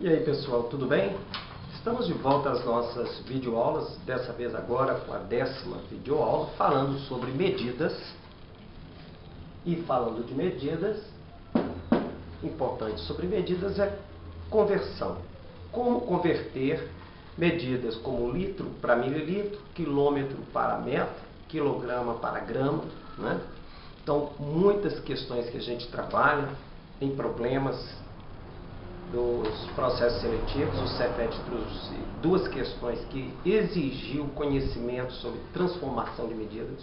E aí pessoal, tudo bem? Estamos de volta às nossas videoaulas, dessa vez agora com a 10ª videoaula, falando sobre medidas. E falando de medidas, importante sobre medidas é conversão. Como converter medidas como litro para mililitro, quilômetro para metro, quilograma para grama, né? Então, muitas questões que a gente trabalha em problemas dos processos seletivos, o Cefet trouxe duas questões que exigiu conhecimento sobre transformação de medidas.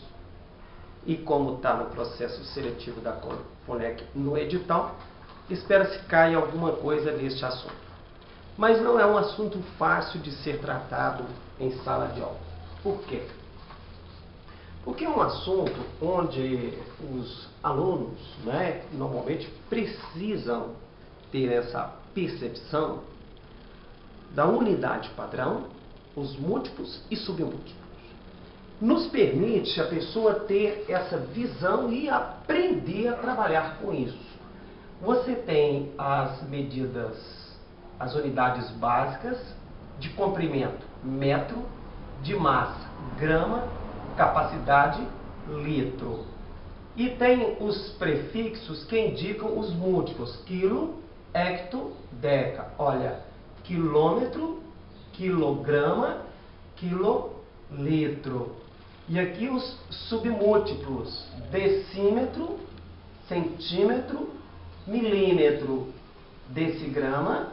E como está no processo seletivo da FUNEC no edital, espera-se caia alguma coisa neste assunto. Mas não é um assunto fácil de ser tratado em sala de aula. Por quê? Porque é um assunto onde os alunos, né, normalmente precisam ter essa percepção da unidade padrão, os múltiplos e submúltiplos. Nos permite a pessoa ter essa visão e aprender a trabalhar com isso. Você tem as medidas, as unidades básicas de comprimento, metro, de massa, grama, capacidade, litro. E tem os prefixos que indicam os múltiplos, quilo, hecto, deca. Olha, quilômetro, quilograma, quilolitro. E aqui os submúltiplos, decímetro, centímetro, milímetro, decigrama,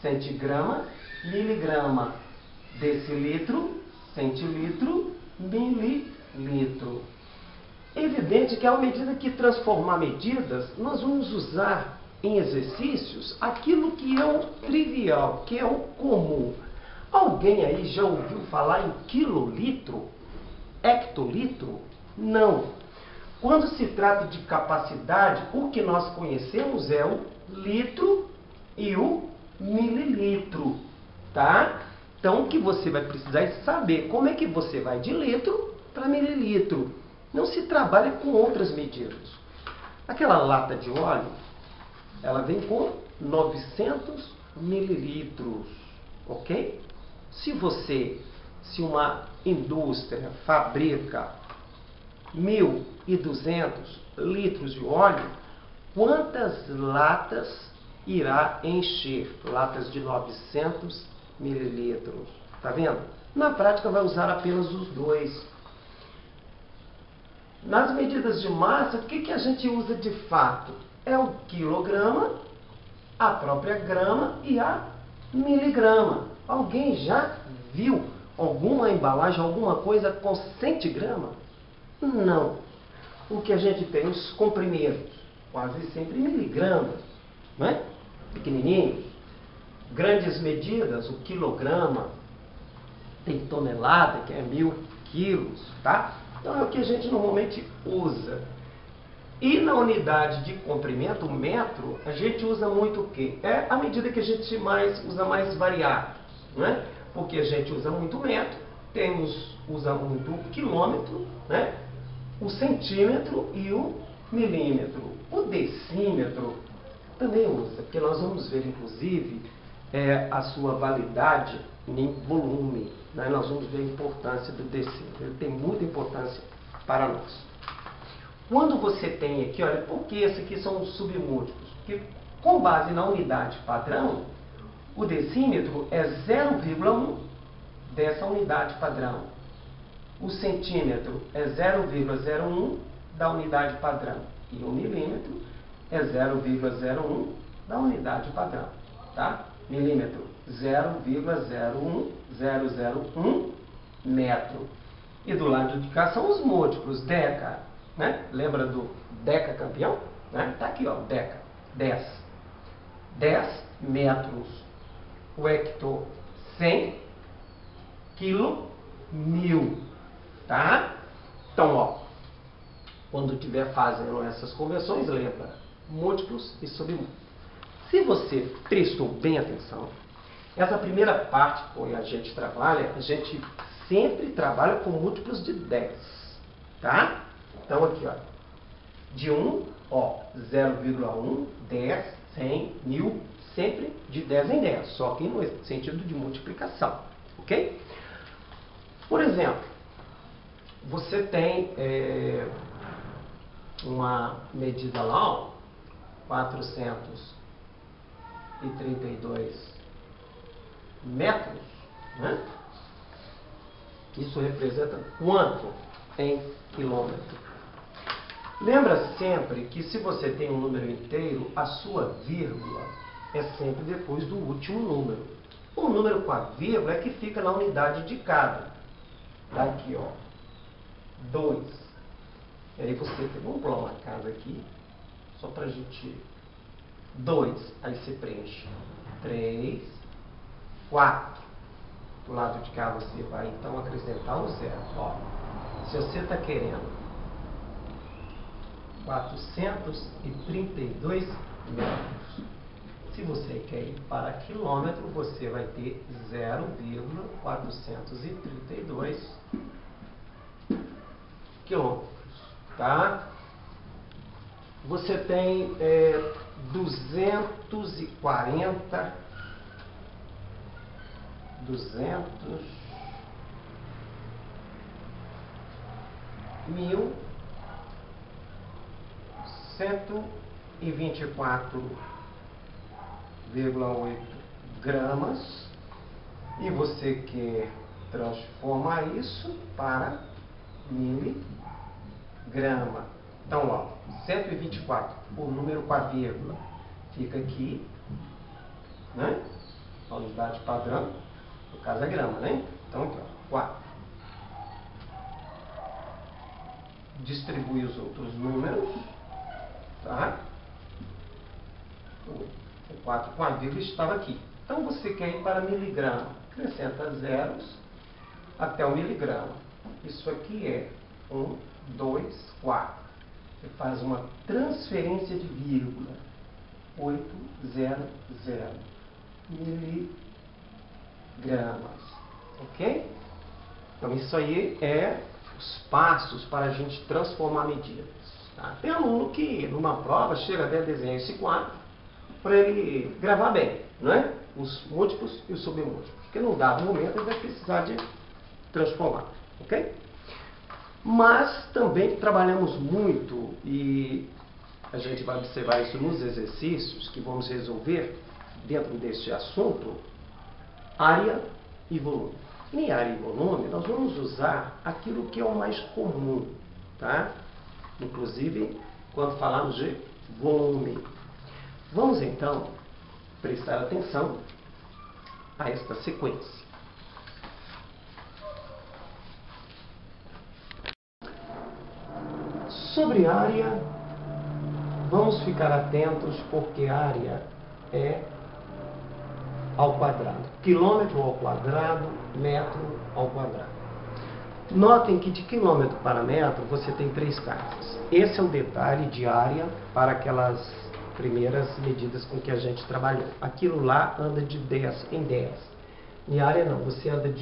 centigrama, miligrama, decilitro, centilitro, mililitro. É evidente que à medida que transformar medidas, nós vamos usar em exercícios aquilo que é o trivial, que é o comum. Alguém aí já ouviu falar em quilolitro? Hectolitro? Não. Quando se trata de capacidade, o que nós conhecemos é o litro e o mililitro, tá? Então, o que você vai precisar é saber como é que você vai de litro para mililitro. Não se trabalha com outras medidas. Aquela lata de óleo, ela vem com 900 mililitros, ok? Se uma indústria fabrica 1.200 litros de óleo, quantas latas irá encher? Latas de 900 mililitros. Tá vendo? Na prática vai usar apenas os dois. Nas medidas de massa, o que a gente usa de fato? É o quilograma, a própria grama e a miligrama. Alguém já viu alguma embalagem, alguma coisa com centigrama? Não. O que a gente tem? Os comprimidos, quase sempre miligramas, né? Pequenininhos. Grandes medidas, o quilograma, tem tonelada, que é 1.000 quilos, tá? Então é o que a gente normalmente usa. E na unidade de comprimento, o metro, a gente usa muito o quê? É a medida que a gente usa mais variáveis, né? Porque a gente usa muito metro, usa muito o quilômetro, né? O centímetro e o milímetro. O decímetro também usa, porque nós vamos ver, inclusive, a sua validade em volume, né? Nós vamos ver a importância do decímetro. Ele tem muita importância para nós. Quando você tem aqui, olha, por que esses aqui são os submúltiplos? Porque com base na unidade padrão, o decímetro é 0,1 dessa unidade padrão. O centímetro é 0,01 da unidade padrão. E o milímetro é 0,01 da unidade padrão. Tá? Milímetro, 0,01001 metro. E do lado de cá são os múltiplos, deca. Né? Lembra do deca campeão? Né? Tá aqui, ó, deca. 10. 10 metros. O hecto, 100. Quilo, 1.000. Tá? Então, ó, quando estiver fazendo essas conversões, lembra, múltiplos e submúltiplos. Se você prestou bem atenção, essa primeira parte que a gente trabalha, a gente sempre trabalha com múltiplos de 10. Tá? Então, aqui, ó, de 1, ó, 0,1, 10, 100, 1.000, sempre de 10 em 10, só que no sentido de multiplicação, ok? Por exemplo, você tem uma medida lá, ó, 432 metros, né? Isso representa quanto em quilômetro? Lembra sempre que se você tem um número inteiro, a sua vírgula é sempre depois do último número. O número com a vírgula é que fica na unidade de cada. Tá aqui, ó, 2. E aí você tem, vamos pular uma casa aqui, só pra gente... 2, aí você preenche 3, 4. Do lado de cá você vai então acrescentar um zero. Ó, se você está querendo 432 metros, se você quer ir para quilômetro, você vai ter 0,432 quilômetros, tá? Você tem 240 mil 124,8 gramas e você quer transformar isso para miligrama. Então, ó, 124, o número com a vírgula fica aqui, né? A unidade padrão, no caso é grama, né? Então, aqui, ó, 4. Distribui os outros números, tá? O 4 com a vírgula estava aqui. Então, você quer ir para miligrama. Acrescenta zeros até o miligrama. Isso aqui é 1, 2, 4. Você faz uma transferência de vírgula. 800 miligramas. Ok? Então, isso aí é os passos para a gente transformar medidas. Tá? Tem aluno que, numa prova, chega até desenhar esse quadro para ele gravar bem, né? Os múltiplos e os submúltiplos. Porque num dado momento ele vai precisar de transformar. Ok? Mas também trabalhamos muito, e a gente vai observar isso nos exercícios que vamos resolver dentro deste assunto, área e volume. Em área e volume, nós vamos usar aquilo que é o mais comum, tá? Inclusive, quando falarmos de volume. Vamos, então, prestar atenção a esta sequência. Sobre área, vamos ficar atentos, porque área é ao quadrado. Quilômetro ao quadrado, metro ao quadrado. Notem que de quilômetro para metro você tem 3 casas. Esse é o detalhe de área para aquelas primeiras medidas com que a gente trabalhou. Aquilo lá anda de 10 em 10. Em área não, você anda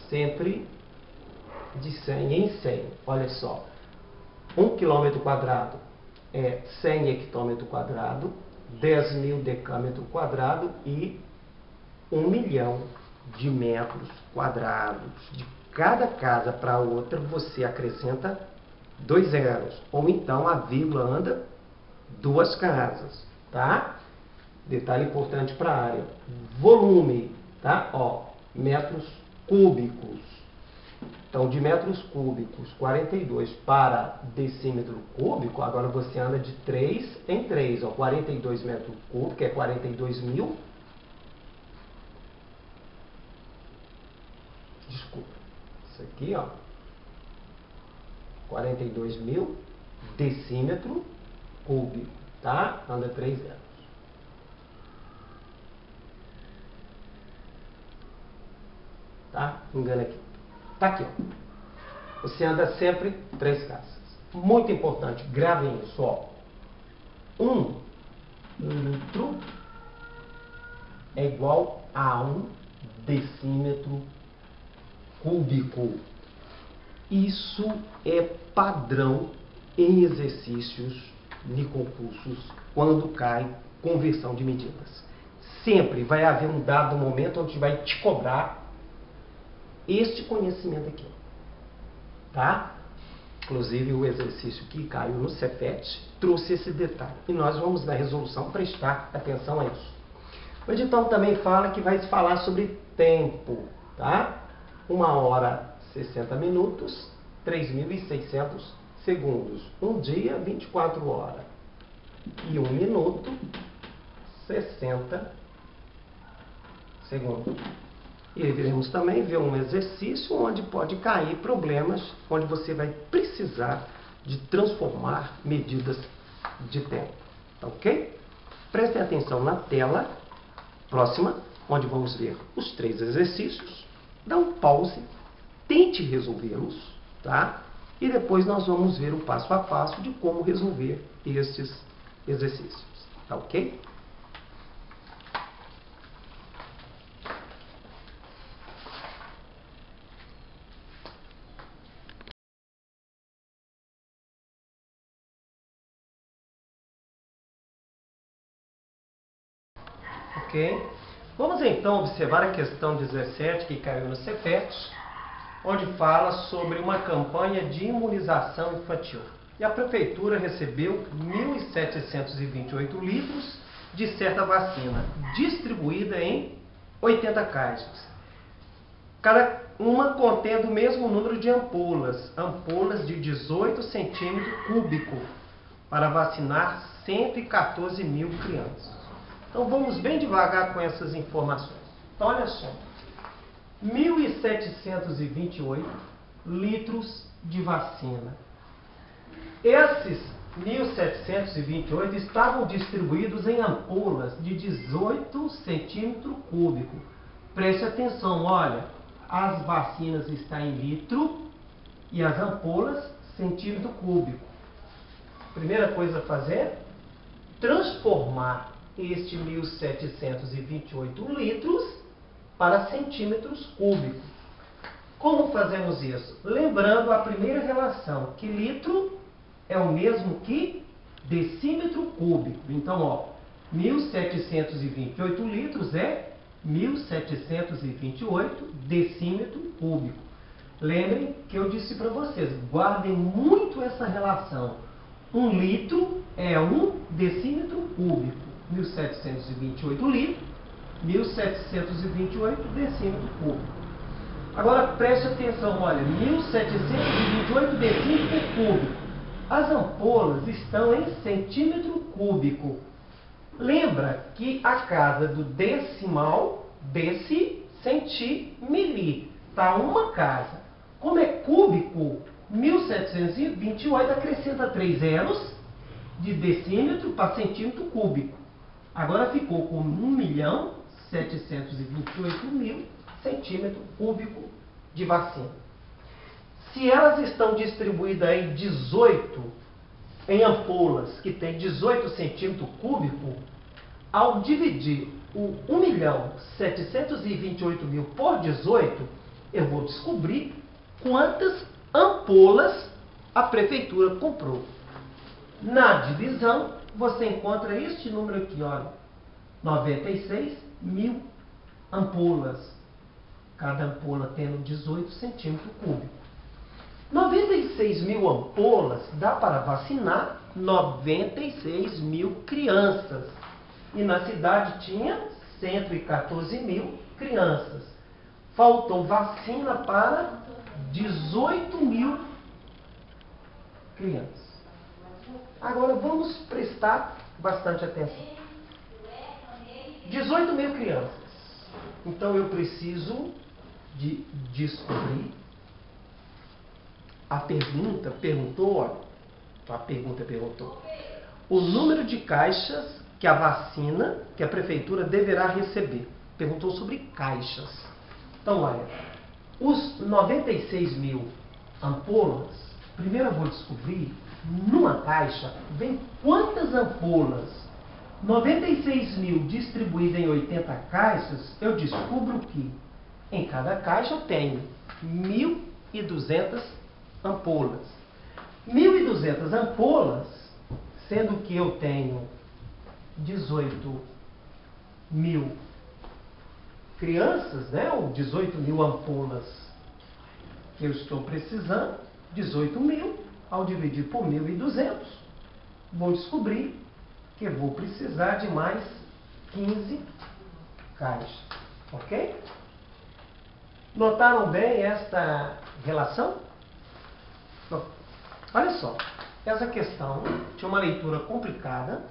sempre de 100 em 100. Olha só, 1 quilômetro quadrado é 100 hectômetro quadrado, 10 mil decâmetro quadrado e 1 milhão de metros quadrados. De cada casa para outra você acrescenta 2 zeros, ou então a vírgula anda 2 casas, tá? Detalhe importante para a área. Volume, tá? Ó, metros cúbicos. Então, de metros cúbicos, 42 para decímetro cúbico, agora você anda de 3 em 3, ó, 42 metros cúbicos, que é 42 mil. Desculpa, isso aqui, ó, 42 mil decímetro cúbico, tá? Anda 3 zeros. Tá? Engana aqui. Tá aqui, ó. Você anda sempre 3 casas. Muito importante, gravem isso, ó. 1 litro é igual a 1 decímetro cúbico. Isso é padrão em exercícios de concursos quando cai conversão de medidas. sempre vai haver um dado momento onde vai te cobrar este conhecimento aqui, tá? Inclusive o exercício que caiu no Cefet trouxe esse detalhe. E nós vamos na resolução prestar atenção a isso. O edital também fala que vai falar sobre tempo, tá? 1 hora 60 minutos, 3.600 segundos. Um dia, 24 horas. E 1 minuto, 60 segundos. E iremos também ver um exercício onde pode cair problemas, onde você vai precisar de transformar medidas de tempo. Tá ok? Prestem atenção na tela próxima, onde vamos ver os 3 exercícios. Dá um pause, tente resolvê-los, tá? E depois nós vamos ver o passo a passo de como resolver estes exercícios. Tá ok? Ok? Vamos então observar a questão 17 que caiu no Cefet, onde fala sobre uma campanha de imunização infantil. E a prefeitura recebeu 1.728 litros de certa vacina, distribuída em 80 caixas. Cada uma contendo o mesmo número de ampolas de 18 centímetros cúbicos, para vacinar 114 mil crianças. Então vamos bem devagar com essas informações. Então olha só, 1.728 litros de vacina. Esses 1.728 estavam distribuídos em ampolas de 18 centímetros cúbicos. Preste atenção, olha, as vacinas estão em litro e as ampolas centímetro cúbico. Primeira coisa a fazer, transformar este 1.728 litros para centímetros cúbicos. Como fazemos isso? Lembrando a primeira relação, que litro é o mesmo que decímetro cúbico. Então, ó, 1.728 litros é 1.728 decímetro cúbico. Lembrem que eu disse para vocês, guardem muito essa relação. 1 litro é 1 decímetro cúbico. 1.728 litros, 1.728 decímetro cúbico. Agora preste atenção, olha, 1.728 decímetro cúbico. As ampolas estão em centímetro cúbico. Lembra que a casa do decimal, deci, centi, mili, tá uma casa. Como é cúbico, 1.728 acrescenta 3 zeros de decímetro para centímetro cúbico. Agora ficou com 1.728.000 centímetros cúbicos de vacina. Se elas estão distribuídas em ampolas que tem 18 centímetros cúbicos, ao dividir o 1.728.000 por 18, eu vou descobrir quantas ampolas a prefeitura comprou. Na divisão, você encontra este número aqui, olha, 96 mil ampolas, cada ampola tendo 18 centímetros cúbicos. 96 mil ampolas dá para vacinar 96 mil crianças. E na cidade tinha 114 mil crianças. Faltou vacina para 18 mil crianças. Agora vamos prestar bastante atenção. 18 mil crianças. Então eu preciso de descobrir. A pergunta perguntou, olha, a pergunta perguntou o número de caixas que a vacina, que a prefeitura deverá receber. Perguntou sobre caixas. Então, olha, os 96 mil ampolas, primeiro eu vou descobrir, numa caixa, vem quantas ampolas. 96 mil distribuídas em 80 caixas, eu descubro que em cada caixa eu tenho 1.200 ampolas. 1.200 ampolas, sendo que eu tenho 18 mil crianças, né, ou 18 mil ampolas que eu estou precisando, 18 mil, ao dividir por 1.200, vou descobrir que vou precisar de mais 15 caixas, ok? Notaram bem esta relação? Olha só, essa questão tinha uma leitura complicada,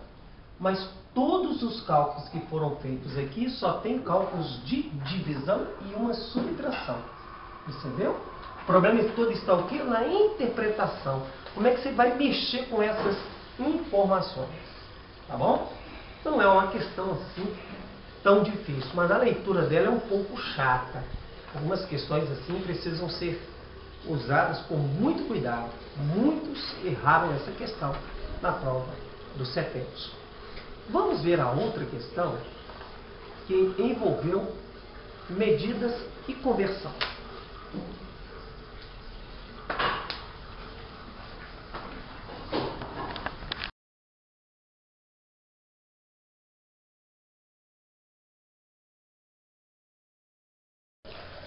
mas todos os cálculos que foram feitos aqui só tem cálculos de divisão e uma subtração. Percebeu? O problema todo está o quê? Na interpretação. Como é que você vai mexer com essas informações? Tá bom? Não é uma questão assim tão difícil, mas a leitura dela é um pouco chata. Algumas questões assim precisam ser usadas com muito cuidado. Muitos erraram essa questão na prova do CETEPS. Vamos ver a outra questão que envolveu medidas e conversão.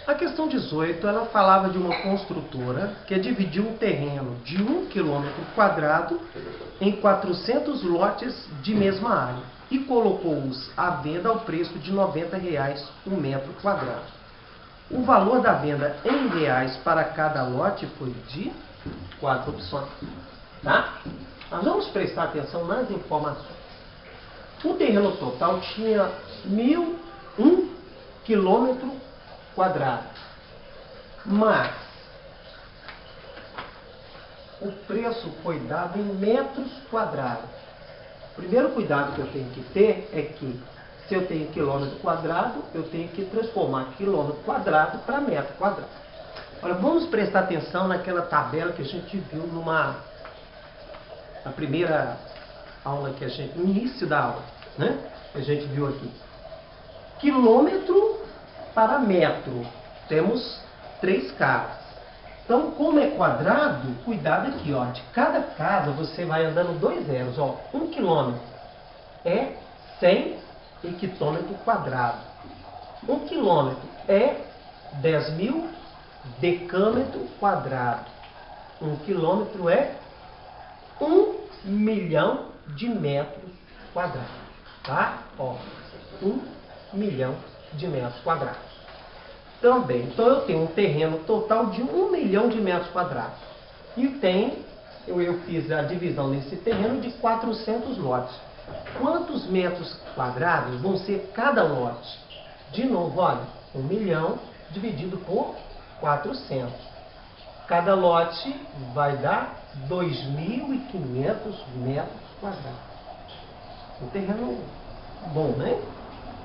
A questão 18, ela falava de uma construtora que dividiu um terreno de 1 km² em 400 lotes de mesma área e colocou-os à venda ao preço de R$ 90 um metro quadrado. O valor da venda em reais para cada lote foi de 4 opções. Tá? Nós vamos prestar atenção nas informações. O terreno total tinha 1.001 km², mas o preço foi dado em metros quadrados. O primeiro cuidado que eu tenho que ter é que, se eu tenho quilômetro quadrado, eu tenho que transformar quilômetro quadrado para metro quadrado. Olha, vamos prestar atenção naquela tabela que a gente viu na primeira aula que a gente, no início da aula, né? Que a gente viu aqui. Quilômetro para metro, temos 3 casas. Então, como é quadrado, cuidado aqui, ó, de cada casa você vai andando 2 zeros, ó. 1 quilômetro é 100 hectômetro². 1 quilômetro é 10.000 decâmetro². 1 quilômetro é 1 milhão de metros quadrados, tá? Ó, 1 milhão de metros quadrados. Também, então eu tenho um terreno total de 1 milhão de metros quadrados. E eu fiz a divisão desse terreno de 400 lotes. Quantos metros quadrados vão ser cada lote? De novo, olha, 1 milhão dividido por 400. Cada lote vai dar 2.500 metros quadrados. Um terreno bom, né?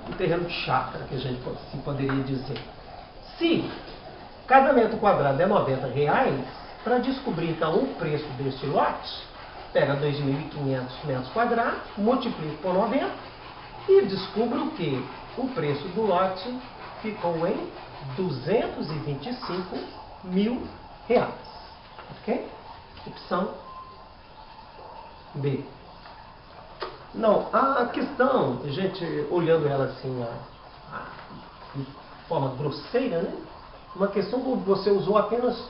Um terreno de chácara, que a gente poderia dizer. Se cada metro quadrado é R$ 90, para descobrir então o preço deste lote, pega 2.500 metros quadrados, multiplica por 90 e descubro que o preço do lote ficou em R$ 225 mil. Ok? Opção B. Não, a questão, gente, olhando ela assim, de forma grosseira, né? Uma questão que você usou apenas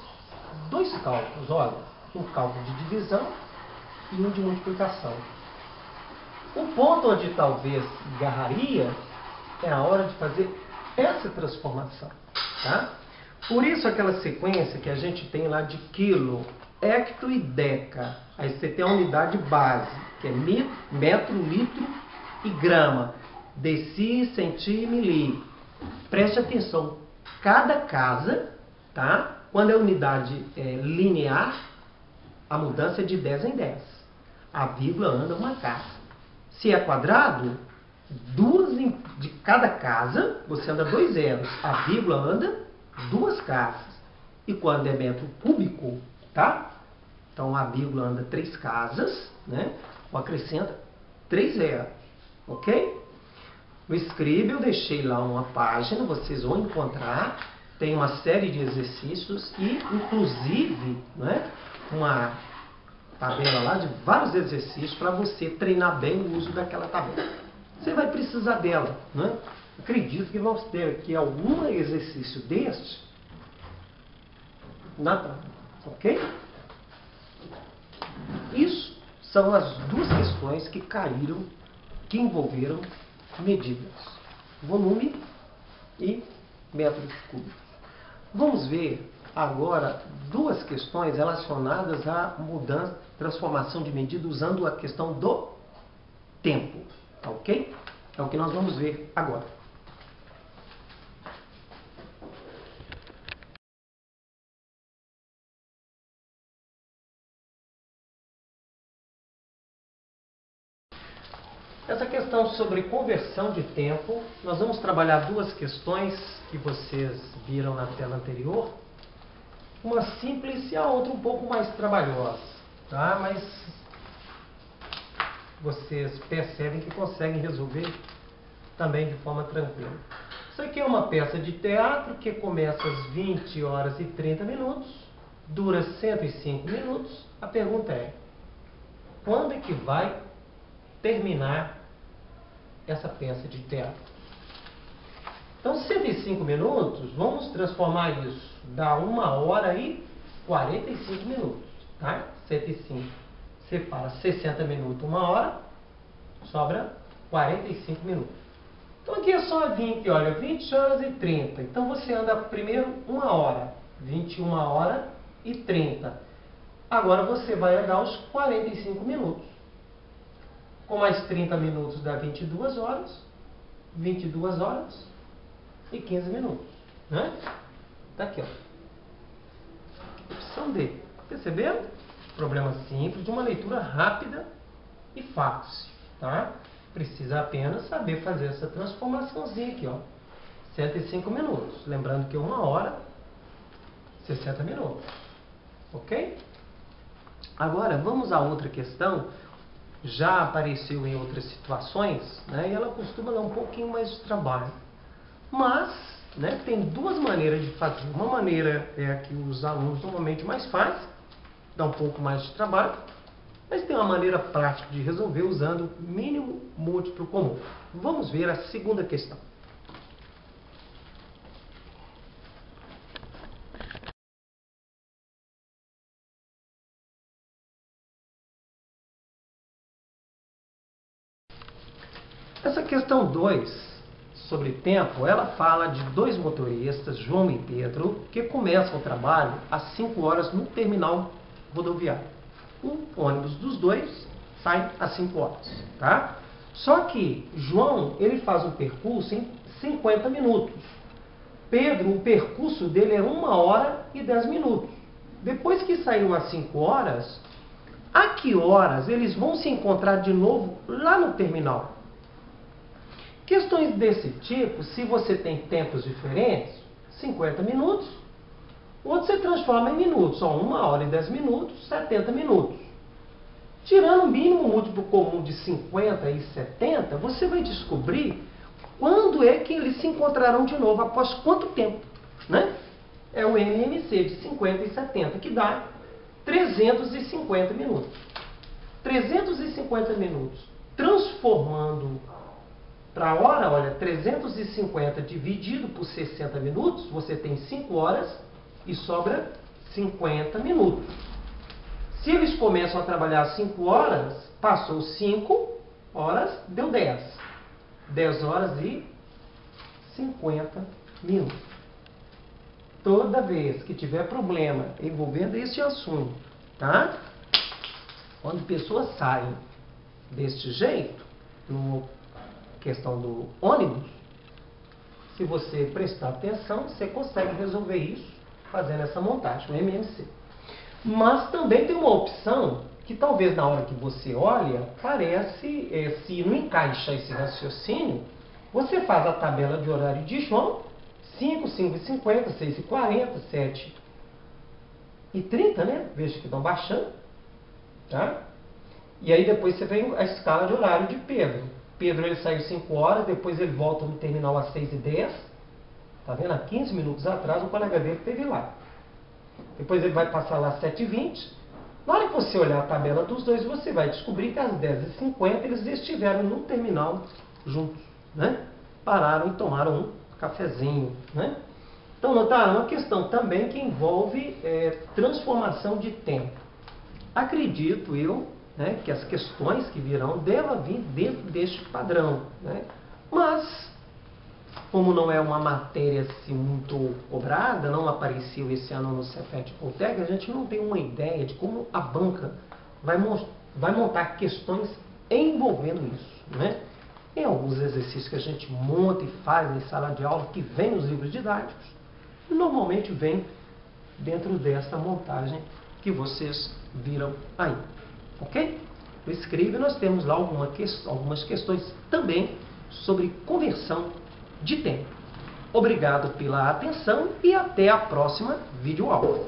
2 cálculos, olha, um cálculo de divisão e um de multiplicação. O ponto onde talvez garraria é a hora de fazer essa transformação, tá? Por isso aquela sequência que a gente tem lá de quilo, hecto e deca. Aí você tem a unidade base, que é metro, litro e grama. Deci, centi e milí. Preste atenção, cada casa, tá? Quando é unidade linear, a mudança é de 10 em 10. A vírgula anda uma casa. Se é quadrado, de cada casa, você anda 2 zeros. A vírgula anda 2 casas. E quando é metro cúbico, tá? Então a vírgula anda 3 casas, né? Ou acrescenta 3 zeros, ok? No Scribd eu deixei lá uma página, vocês vão encontrar, tem uma série de exercícios e inclusive, né, uma tabela lá de vários exercícios para você treinar bem o uso daquela tabela. você vai precisar dela, né? Acredito que vamos ter aqui algum exercício deste na prova, ok? Isso são as duas questões que caíram, que envolveram medidas, volume e metros cúbicos. Vamos ver agora duas questões relacionadas à mudança, transformação de medida usando a questão do tempo, ok? É o que nós vamos ver agora. Essa questão sobre conversão de tempo, nós vamos trabalhar duas questões que vocês viram na tela anterior. Uma simples e a outra um pouco mais trabalhosa, tá? Mas vocês percebem que conseguem resolver também de forma tranquila. Isso aqui é uma peça de teatro que começa às 20 horas e 30 minutos, dura 105 minutos. A pergunta é, quando é que vai terminar essa peça de teatro? Então, 105 minutos, vamos transformar isso, dá 1 hora e 45 minutos, tá? 105 separa 60 minutos, 1 hora, sobra 45 minutos. Então, aqui é só 20, olha, 20 horas e 30. Então, você anda primeiro 1 hora, 21 horas e 30. Agora, você vai andar os 45 minutos. Com mais 30 minutos dá 22 horas, 22 horas e 15 minutos, né? Tá aqui, ó. Opção D. Perceberam? Problema simples, de uma leitura rápida e fácil, tá? Precisa apenas saber fazer essa transformaçãozinha aqui, ó. 105 minutos. Lembrando que 1 hora, 60 minutos. Ok? Agora, vamos a outra questão. Já apareceu em outras situações, né, e ela costuma dar um pouquinho mais de trabalho. Mas, né, tem duas maneiras de fazer. Uma maneira é a que os alunos normalmente mais fazem, dá um pouco mais de trabalho, mas tem uma maneira prática de resolver usando mínimo múltiplo comum. Vamos ver a segunda questão. Essa questão 2, sobre tempo, ela fala de dois motoristas, João e Pedro, que começam o trabalho às 5 horas no terminal rodoviário. O ônibus dos dois sai às 5 horas, tá? Só que João, ele faz um percurso em 50 minutos. Pedro, o percurso dele é 1 hora e 10 minutos. Depois que saiu às 5 horas, a que horas eles vão se encontrar de novo lá no terminal? Questões desse tipo, se você tem tempos diferentes, 50 minutos, o outro você transforma em minutos, ó, 1 hora e 10 minutos, 70 minutos. Tirando o mínimo múltiplo comum de 50 e 70, você vai descobrir quando é que eles se encontrarão de novo, após quanto tempo, né? É o MMC de 50 e 70, que dá 350 minutos. 350 minutos, transformando para a hora, olha, 350 dividido por 60 minutos, você tem 5 horas e sobra 50 minutos. Se eles começam a trabalhar às 5 horas, passou 5 horas, deu 10. 10 horas e 50 minutos. Toda vez que tiver problema envolvendo este assunto, tá? Quando pessoas saem deste jeito, no questão do ônibus, se você prestar atenção, você consegue resolver isso fazendo essa montagem, o MMC. Mas também tem uma opção que talvez na hora que você olha, parece, se não encaixa esse raciocínio, você faz a tabela de horário de João, 5, 5h50, 6h40, 7h30, né? Veja que estão baixando, tá? E aí depois você vem a escala de horário de Pedro. Pedro, ele saiu 5 horas, depois ele volta no terminal às 6h10. Tá vendo? Há 15 minutos atrás o colega dele esteve lá. Depois ele vai passar lá às 7h20. Na hora que você olhar a tabela dos dois, você vai descobrir que às 10h50 eles estiveram no terminal juntos, né? Pararam e tomaram um cafezinho, né? Então, notaram? Uma questão também que envolve transformação de tempo. Acredito eu, né, que as questões que virão devam vir dentro deste padrão, né? Mas, como não é uma matéria assim, muito cobrada, não apareceu esse ano no Cefet Poltec, a gente não tem uma ideia de como a banca vai montar questões envolvendo isso, né? Em alguns exercícios que a gente monta e faz em sala de aula, que vem nos livros didáticos, normalmente vem dentro desta montagem que vocês viram aí, ok? No Escribe nós temos lá algumas questões também sobre conversão de tempo. Obrigado pela atenção e até a próxima videoaula.